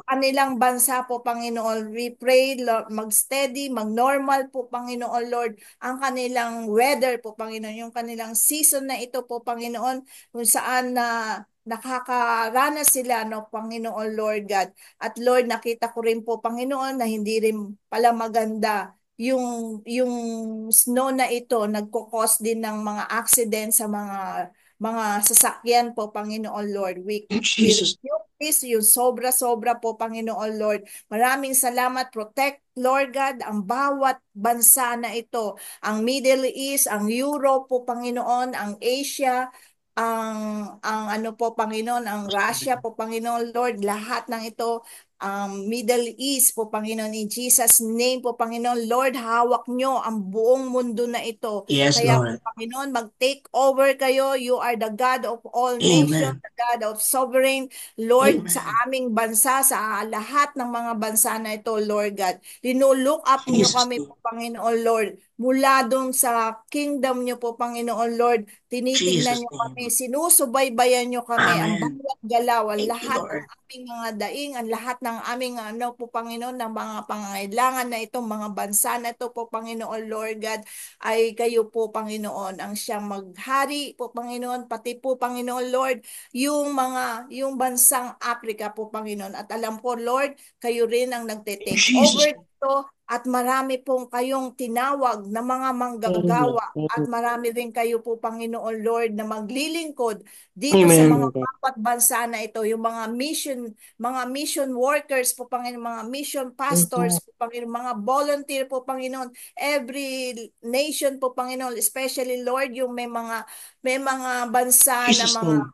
Kanilang bansa po, Panginoon. We pray, Lord, mag-steady, mag-normal po, Panginoon, Lord, ang kanilang weather po, Panginoon, yung kanilang season na ito po, Panginoon, kung saan nakakaranas sila, Panginoon Lord God. At Lord, nakita ko rin po, Panginoon, na hindi rin pala maganda yung snow na ito, nagkukos din ng mga accident sa mga sasakyan po, Panginoon Lord. We rebuke this, yung sobra-sobra po, Panginoon Lord. Maraming salamat. Protect, Lord God, ang bawat bansa na ito. Ang Middle East, ang Europe po, Panginoon, ang Asia, ang po, Panginoon, ang Russia po, Panginoon Lord, lahat ng ito, Middle East po, Panginoon, in Jesus' name po, Panginoon Lord, hawak nyo ang buong mundo na ito. Kaya po, Panginoon, mag-take over kayo. You are the God of all nations, the God of sovereign, Lord, sa aming bansa, sa lahat ng mga bansa na ito, Lord God. Look up nyo kami po, Panginoon Lord, mula doon sa kingdom nyo po, Panginoon Lord. Tinitignan nyo kami, sinusubaybayan nyo kami, ang bawat galaw, ang lahat ng aming mga daing, ang lahat ng aming po, Panginoon, ng mga pangangailangan na itong mga bansa na ito po, Panginoon Lord God, ay kayo po, Panginoon, ang siyang maghari po, Panginoon, pati po, Panginoon Lord, yung bansang Africa po, Panginoon. At alam ko, Lord, kayo rin ang nagte-take over dito. at marami pong kayong tinawag na mga manggagawa at marami rin kayo po, Panginoon Lord, na maglilingkod dito sa mga Amen. bawat bansa na ito, yung mga mission workers po, Panginoon, mga mission pastors po, Panginoon, mga volunteer po, Panginoon, every nation po, Panginoon, especially Lord, yung may mga bansa na Jesus' name.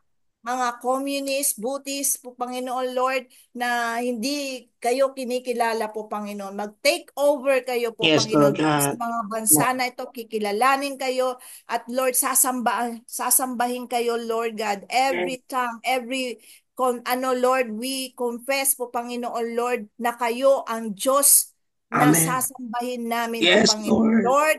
mga communist, Buddhist po, Panginoon Lord, na hindi kayo kinikilala po, Panginoon. Mag-take over kayo po, Yes, Panginoon. Lord Dito sa God. mga bansa na ito, kikilalanin kayo. At Lord, sasambahin kayo, Lord God. Every time, Lord, we confess po, Panginoon Lord, na kayo ang Diyos na Amen. sasambahin namin po, Yes, Panginoon. Lord. Lord,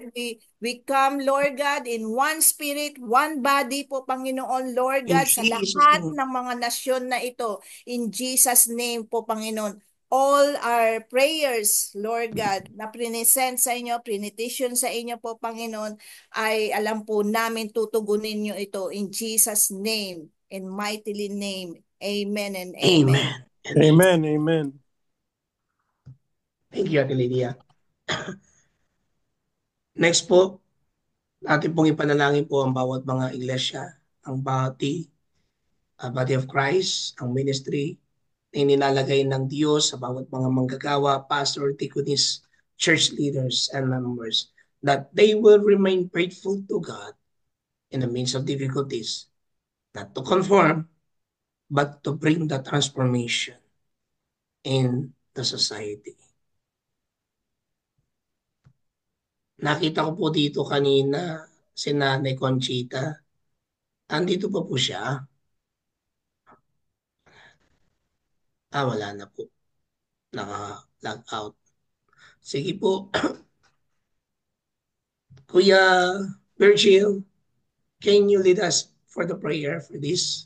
we come, Lord God, in one spirit, one body po, Panginoon, Lord In God, sa Jesus' lahat name. ng mga nasyon na ito. In Jesus' name po, Panginoon. All our prayers, Lord God, na prinesent sa inyo, prinetition sa inyo po, Panginoon, ay alam po namin tutugunin nyo ito in Jesus' name, in mightily name. Amen and amen. Amen. And amen. Amen. Amen. Thank you, Ate Lydia. Next po, atin pong ipanalangin po ang bawat mga iglesia, ang body of Christ, ang ministry na inilalagay ng Diyos sa bawat mga manggagawa, pastor, deaconess, church leaders, and members, that they will remain faithful to God in the midst of difficulties, not to conform, but to bring the transformation in the society. Nakita ko po dito kanina si Nanay Conchita. Andito pa po siya. Wala na po. Naka-log out. Sige po. Kuya Virgil, can you lead us for the prayer for this?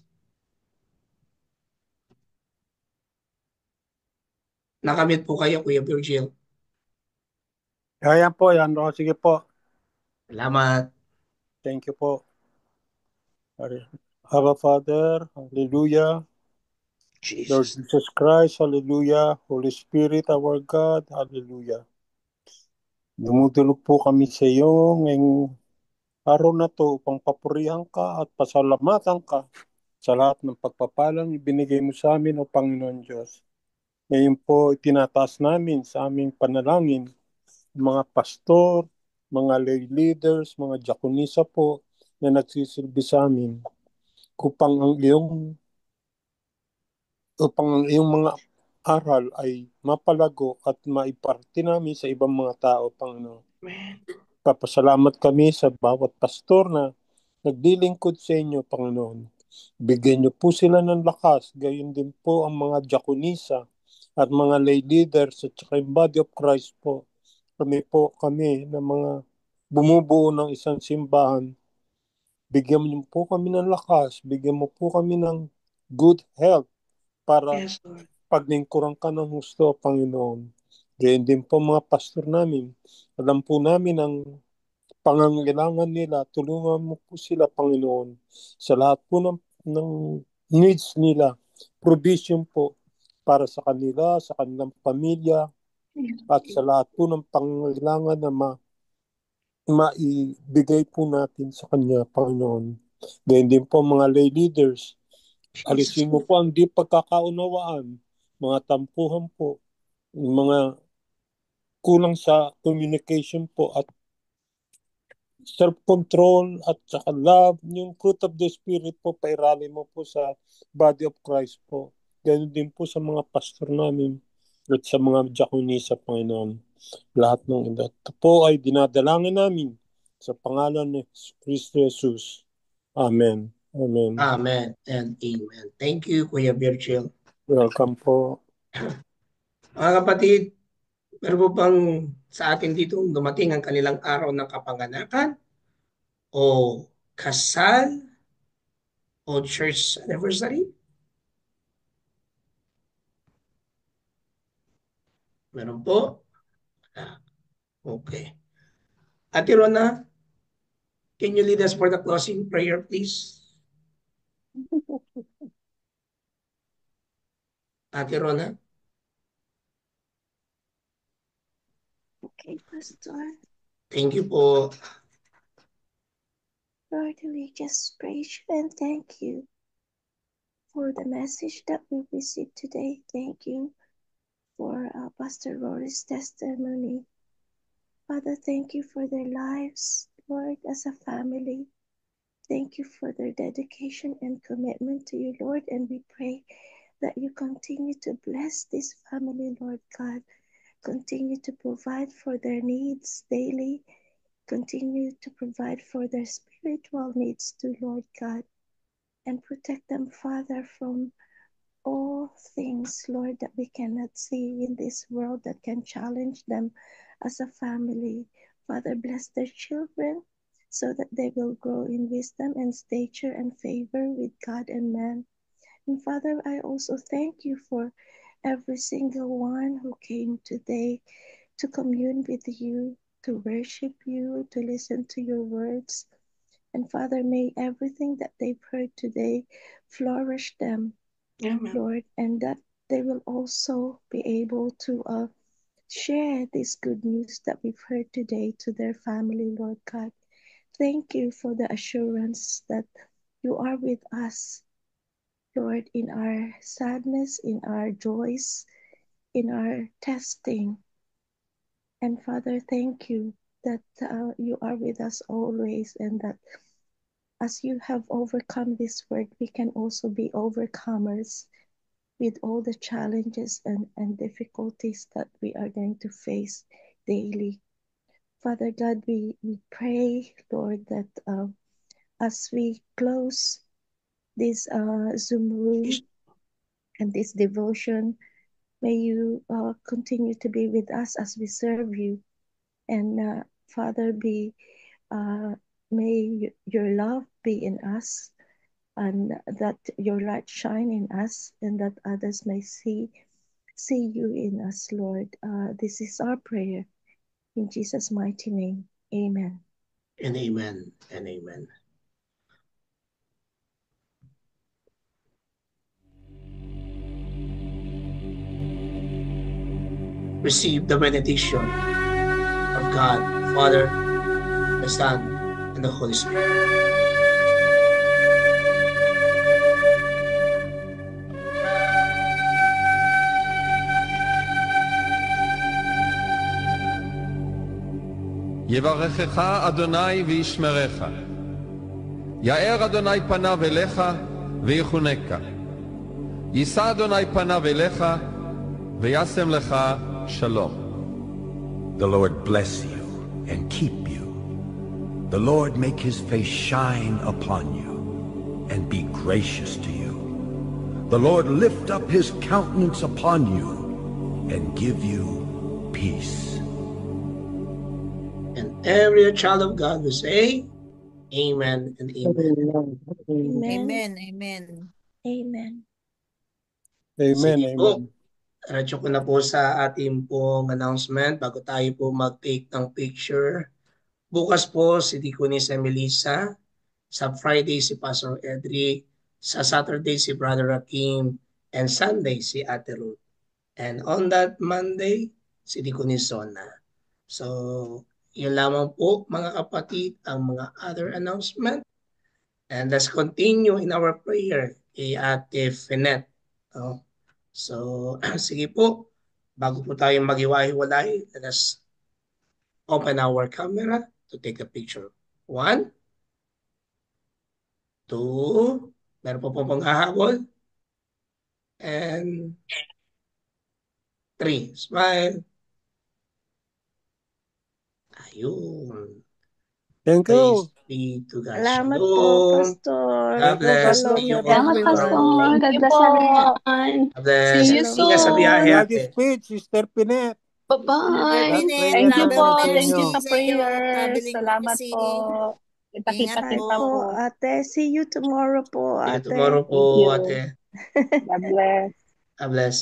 Nakamit po kayo, Kuya Virgil. Ayan po, yan. O, sige po. Salamat. Thank you po. Our Father, hallelujah. Lord Jesus. Jesus Christ, hallelujah. Holy Spirit, our God, hallelujah. Dumudulog po kami sa iyo ngayong araw na to upang papurihan ka at pasalamatan ka sa lahat ng pagpapalang ibinigay mo sa amin, O Panginoon Diyos. Ngayon po, itinataas namin sa aming panalangin mga pastor, mga lay leaders, mga diakonisa po na nagsisilbi sa amin upang ang iyong mga aral ay mapalago at maiparte namin sa ibang mga tao, Panginoon. Amen. Papasalamat kami sa bawat pastor na naglilingkod sa inyo, Panginoon. Bigyan niyo po sila ng lakas, gayon din po ang mga diakonisa at mga lay leaders at saka yung body of Christ po. Kami na mga bumubuo ng isang simbahan. Bigyan niyo po kami ng lakas, bigyan mo po kami ng good health para Yes, Lord. paglingkuran ka ng husto, Panginoon. Gayon din po mga pastor namin. Alam po namin ang pangangailangan nila. Tulungan mo po sila, Panginoon, sa lahat po ng needs nila. Provision po para sa kanila, sa kanilang pamilya, at sa lahat po ng pangangailangan na maibigay po natin sa Kanya, Panginoon. Gayon din po mga lay leaders. Jesus. Alisin mo po ang di pagkakaunawaan, mga tampuhan po, mga kulang sa communication po at self-control at saka love, yung fruit of the Spirit po, pairali mo po sa body of Christ po. Ganun din po sa mga pastor namin at sa mga diakonisa, Panginoon. Lahat ng ito po ay dinadalangin namin sa pangalan ni Kristo Jesus. Amen. Amen. Amen and amen. Thank you, Kuya Virgil. Welcome po. Mga kapatid, meron po bang sa atin dito dumating ang kanilang araw ng kapanganakan o kasal o church anniversary? Meron po? Okay. Ate Rona, can you lead us for the closing prayer, please? Ate Rona? Okay, Pastor. Thank you po. Lord, we just praise you and thank you for the message that we received today. Thank you for Pastor Rory's testimony. Father, thank you for their lives, Lord, as a family. Thank you for their dedication and commitment to you, Lord, and we pray that you continue to bless this family, Lord God. Continue to provide for their needs daily. Continue to provide for their spiritual needs too, Lord God. And protect them, Father, from all things, Lord, that we cannot see in this world that can challenge them as a family. Father, bless their children so that they will grow in wisdom and stature and favor with God and man. And Father, I also thank you for every single one who came today to commune with you, to worship you, to listen to your words. And Father, may everything that they've heard today flourish them, Amen. Lord, and that they will also be able to share this good news that we've heard today to their family, Lord God. Thank you for the assurance that you are with us, Lord, in our sadness, in our joys, in our testing. And Father, thank you that you are with us always, and that as you have overcome this world, we can also be overcomers with all the challenges and difficulties that we are going to face daily. Father God, we pray, Lord, that as we close this Zoom room and this devotion, may you continue to be with us as we serve you. And Father, may your love be in us, and that your light shine in us, and that others may see you in us, Lord. This is our prayer. In Jesus' mighty name, amen. And amen. And amen. Receive the benediction of God, the Father, the Son, and the Holy Spirit. יברכך אדוני וישמרך. יאר אדוני פניו אליך ויחונקה. יישא אדוני פניו אליך וישם לך שלום. The Lord bless you and keep you. The Lord make his face shine upon you and be gracious to you. The Lord lift up his countenance upon you and give you peace. And every child of God will say, Amen and amen. Amen. Amen. Amen. Amen, Sige po. amen. Diretso ko na po sa ating pong announcement bago tayo po mag-take ng picture. Bukas po si Deaconess Melissa. Sa Friday si Pastor Edric. Sa Saturday si Brother Rakim. And Sunday si Ate Ruth. And on that Monday, si Deaconess Zona. So, yun lamang po mga kapatid ang mga other announcement. And let's continue in our prayer kay Ate Fenet. Oh. So, sige po, bago po tayo maghiwa-hiwalay, let us open our camera to take a picture. 1, 2, meron po pong hahabol, and 3, smile. Ayun. Thank Praise you. be to God. Salamat po, Shalom. Pastor. God bless. Shalom, Thank you God po, bless Salamat, you Pastor. all. everyone. God Thank you bless po. everyone. God bless. See you Shalom, Ingat sa biyahe, soon. Lagi ate. speech, Sister Pinet. Bye-bye. God Pinet, prayer Thank you namin po. sa Thank you inyo. sa prayers. traveling Salamat po. blessing. Kita-kita Ingat din pa po. po, po. ate. See you tomorrow po, See you ate. tomorrow po, Thank you. ate. God bless. God bless.